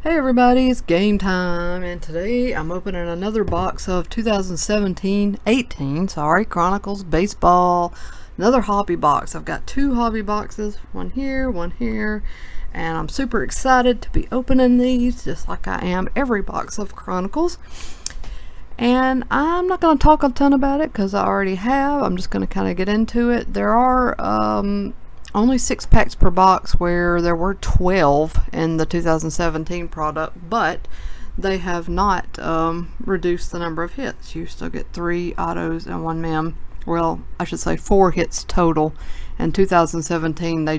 Hey everybody, it's game time, and today I'm opening another box of 2017-18, Chronicles Baseball. Another hobby box. I've got two hobby boxes, one here, and I'm super excited to be opening these, just like I am every box of Chronicles. And I'm not going to talk a ton about it because I already have. I'm just going to kind of get into it. There are only 6 packs per box, where there were 12 in the 2017 product, but they have not reduced the number of hits. You still get 3 autos and 1 mem. Well, I should say 4 hits total. In 2017, they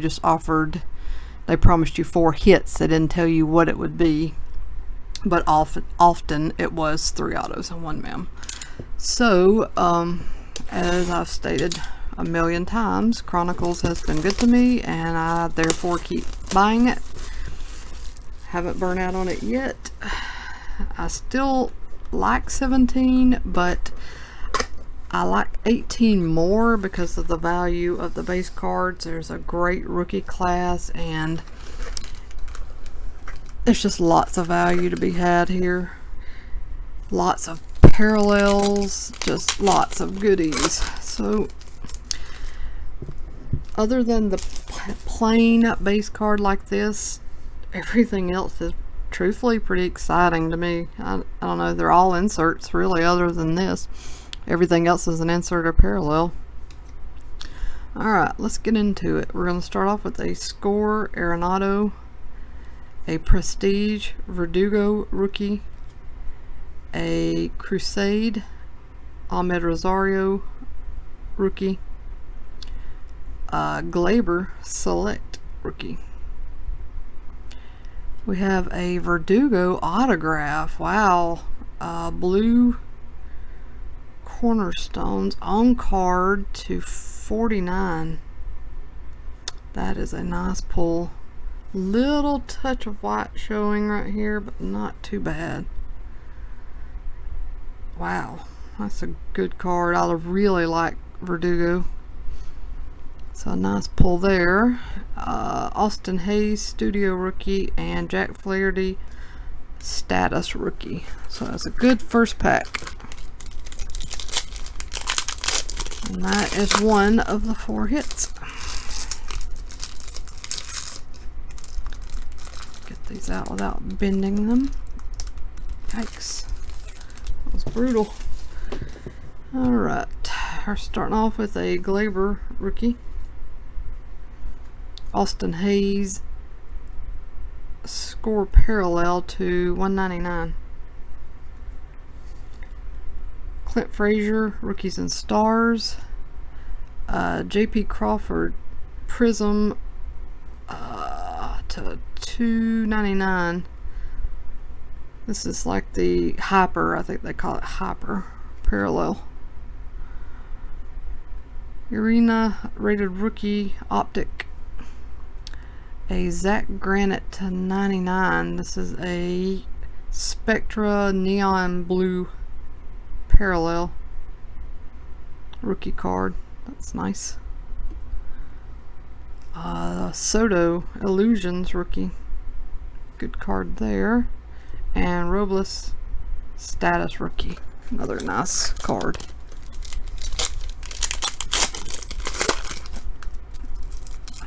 promised you 4 hits. They didn't tell you what it would be, but often it was 3 autos and 1 mem. So, as I've stated a million times, Chronicles has been good to me, and I therefore keep buying it. Haven't burned out on it yet. I still like 17, but I like 18 more because of the value of the base cards. There's a great rookie class, and there's just lots of value to be had here. Lots of parallels, just lots of goodies. So other than the plain base card like this, everything else is truthfully pretty exciting to me. I don't know, they're all inserts really, other than this. Everything else is an insert or parallel. Alright, let's get into it. We're going to start off with a Score Arenado, a Prestige Verdugo rookie, a Crusade Ahmed Rosario rookie, Glaber Select rookie. We have a Verdugo autograph. Wow. Blue Cornerstones on card to 49. That is a nice pull. Little touch of white showing right here, but not too bad. Wow, that's a good card. I really like Verdugo. So a nice pull there. Austin Hayes Studio rookie, and Jack Flaherty Status rookie. So that's a good first pack. And that is one of the 4 hits. Get these out without bending them. Yikes. That was brutal. Alright, we're starting off with a Glaber rookie. Austin Hayes Score parallel to 199. Clint Frazier Rookies and Stars. JP Crawford Prism to 299. This is like the Hyper, I think they call it Hyper parallel. Arena Rated Rookie Optic. A Zach Granite to 99. This is a Spectra Neon Blue parallel rookie card. That's nice. Soto Illusions rookie. Good card there. And Robles Status rookie. Another nice card.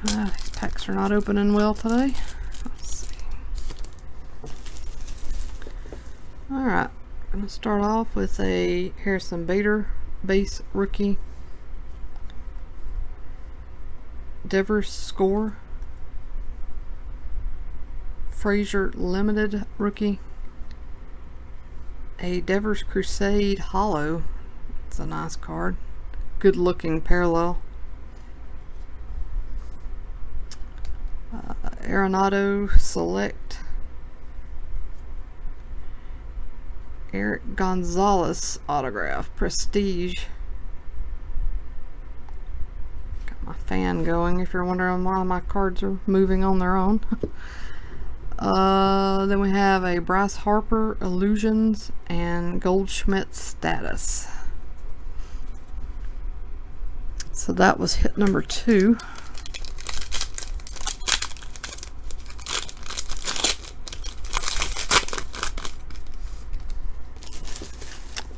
These packs are not opening well today. Let's see. Alright, I'm going to start off with a Harrison Bader base rookie. Devers Score. Frazier Limited rookie. A Devers Crusade Hollow. It's a nice card. Good looking parallel. Arenado Select. Eric Gonzalez autograph. Prestige. Got my fan going if you're wondering why my cards are moving on their own. Then we have a Bryce Harper Illusions and Goldschmidt Status. So that was hit number 2.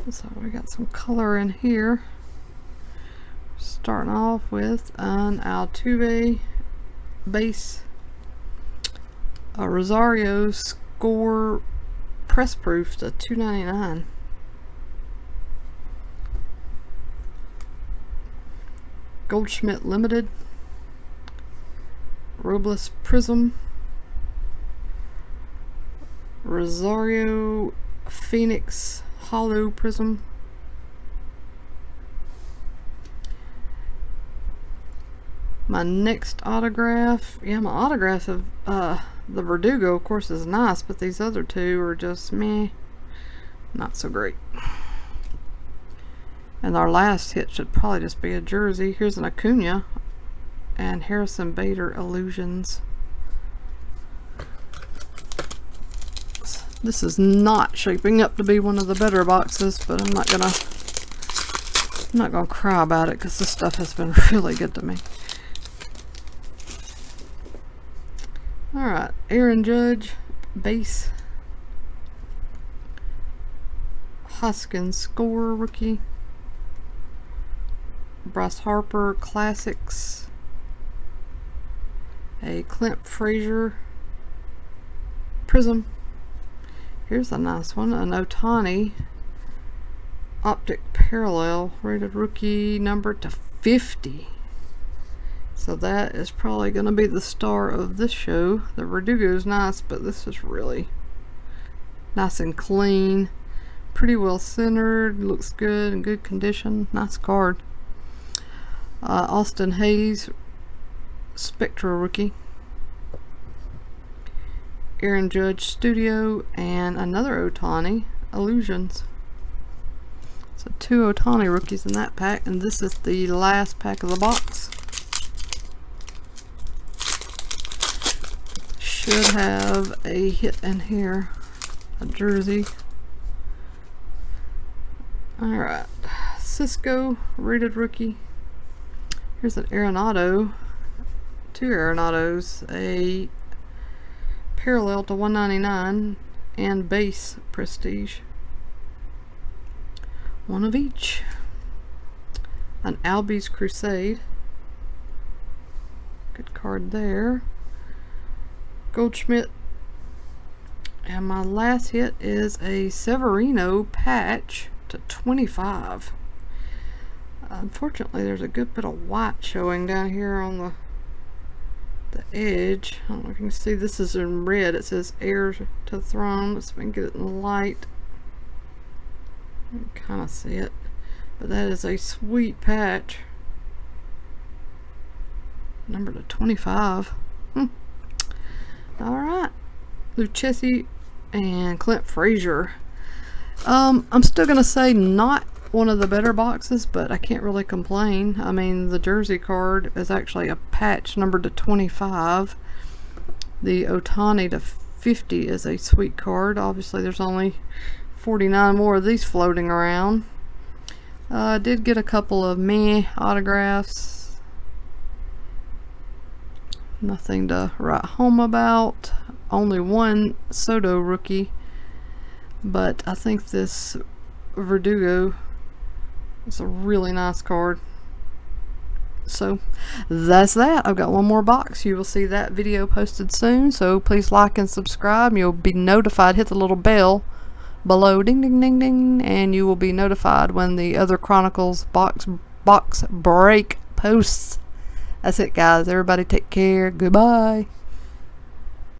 So we got some color in here. Starting off with an Altuve base, a Rosario score press proof to $2.99. Goldschmidt Limited, Robles Prism, Rosario Phoenix Hollow Prism, my next autograph, yeah, my autographs of the Verdugo, of course, is nice, but these other two are just meh, not so great. And our last hit should probably just be a jersey. Here's an Acuna and Harrison Bader Illusions. This is not shaping up to be one of the better boxes, but I'm not gonna cry about it because this stuff has been really good to me. Alright, Aaron Judge base, Hoskins score rookie, Bryce Harper Classics, a Clint Frazier Prism. Here's a nice one, an Ohtani Optic Parallel rated rookie number to 50. So that is probably going to be the star of this show. The Verdugo is nice, but this is really nice and clean, pretty well centered, looks good, in good condition, nice card. Austin Hayes Spectra rookie, Aaron Judge Studio, and another Ohtani Illusions. So 2 Ohtani rookies in that pack, and this is the last pack of the box. Should have a hit in here, a jersey. Alright, Cisco rated rookie. Here's an Arenado, 2 Arenados, a parallel to 199 and base prestige. One of each. An Albies Crusade. Good card there. Goldschmidt. And my last hit is a Severino patch to 25. Unfortunately, there's a good bit of white showing down here on the edge. I don't know if you can see, this is in red. It says heir to the throne. Let's see if I can get it in the light. You can kind of see it. But that is a sweet patch. Number to 25. Alright. Lucchesi and Clint Frazier. I'm still going to say not one of the better boxes, but I can't really complain. I mean, the jersey card is actually a patch numbered to 25. The Ohtani to 50 is a sweet card. Obviously, there's only 49 more of these floating around. I did get a couple of meh autographs. Nothing to write home about. Only one Soto rookie. But I think this Verdugo is a really nice card. So that's that. I've got one more box. You will see that video posted soon. So please like and subscribe. You'll be notified. Hit the little bell below, ding ding ding ding, and you will be notified when the other Chronicles box break posts. That's it, guys. Everybody take care. Goodbye.